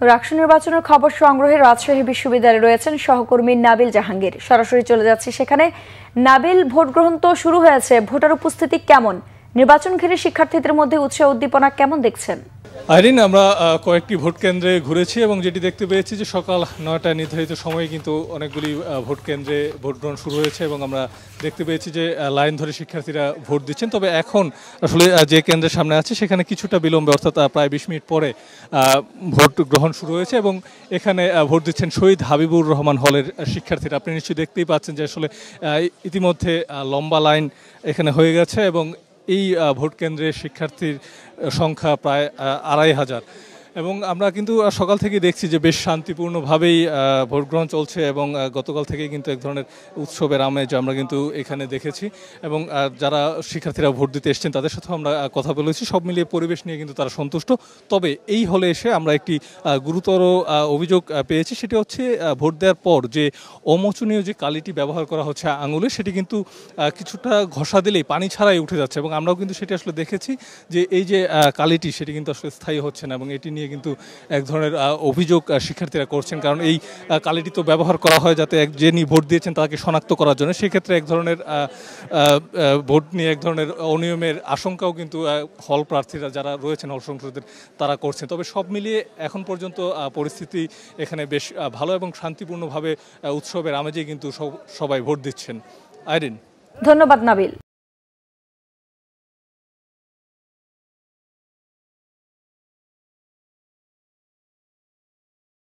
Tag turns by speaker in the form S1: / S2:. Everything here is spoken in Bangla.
S1: রাষ্ট্র নির্বাচনের খবর সংগ্রহে রাজশাহী বিশ্ববিদ্যালয়ে রয়েছেন সহকর্মী নাবিল জাহাঙ্গীর। সরাসরি চলে যাচ্ছে সেখানে। নাবিল, ভোট গ্রহণ তো শুরু হয়েছে, ভোটার উপস্থিতি কেমন? নির্বাচন ঘিরে শিক্ষার্থীদের মধ্যে উৎসাহ উদ্দীপনা কেমন দেখছেন?
S2: আইরিন, আমরা কয়েকটি ভোট কেন্দ্রে ঘুরেছি এবং যেটি দেখতে পেয়েছি যে সকাল 9টায় নির্ধারিত সময়ে কিন্তু অনেকগুলি ভোট কেন্দ্রে ভোট গ্রহণ শুরু হয়েছে এবং আমরা দেখতে পেয়েছি যে লাইন ধরে শিক্ষার্থীরা ভোট দিচ্ছেন। তবে এখন আসলে যে কেন্দ্রের সামনে আছে সেখানে কিছুটা বিলম্বে, অর্থাৎ প্রায় 20 মিনিট পরে ভোট গ্রহণ শুরু হয়েছে এবং এখানে ভোট দিচ্ছেন শহীদ হাবিবুর রহমান হলের শিক্ষার্থীরা। আপনি নিশ্চয়ই দেখতেই পাচ্ছেন যে আসলে ইতিমধ্যে লম্বা লাইন এখানে হয়ে গেছে এবং এই ভোট কেন্দ্রে শিক্ষার্থীর সংখ্যা প্রায় 2500 এবং আমরা কিন্তু সকাল থেকে দেখছি যে বেশ শান্তিপূর্ণভাবেই ভোট গ্রহণ চলছে এবং গতকাল থেকে কিন্তু এক ধরনের উৎসবের আমেজ আমরা কিন্তু এখানে দেখেছি এবং যারা শিক্ষার্থীরা ভোট দিতে এসেছেন তাদের সাথেও আমরা কথা বলেছি। সব মিলিয়ে পরিবেশ নিয়ে কিন্তু তারা সন্তুষ্ট। তবে এই হলে এসে আমরা একটি গুরুতর অভিযোগ পেয়েছি, সেটি হচ্ছে ভোট দেওয়ার পর যে অমোচনীয় যে কালিটি ব্যবহার করা হচ্ছে আঙুলে, সেটি কিন্তু কিছুটা ঘষা দিলেই পানি ছাড়াই উঠে যাচ্ছে এবং আমরাও কিন্তু সেটি আসলে দেখেছি যে এই যে কালিটি সেটি কিন্তু আসলে স্থায়ী হচ্ছে না এবং এটি নিয়ে কিন্তু এক ধরনের অভিযোগ শিক্ষার্থীরা করছেন। কারণ এই কালিটি তো ব্যবহার করা হয় যাতে যিনি ভোট দিয়েছেন তাকে শনাক্ত করার জন্য, সেক্ষেত্রে এক ধরনের ভোট নিয়ে এক ধরনের অনিয়মের আশঙ্কাও কিন্তু হল প্রার্থীরা যারা রয়েছেন হল সংসদের তারা করছেন। তবে সব মিলিয়ে এখন পর্যন্ত পরিস্থিতি এখানে বেশ ভালো এবং শান্তিপূর্ণভাবে উৎসবের আমেজে কিন্তু সবাই ভোট দিচ্ছেন। আইরিন,
S1: ধন্যবাদ নাবিল।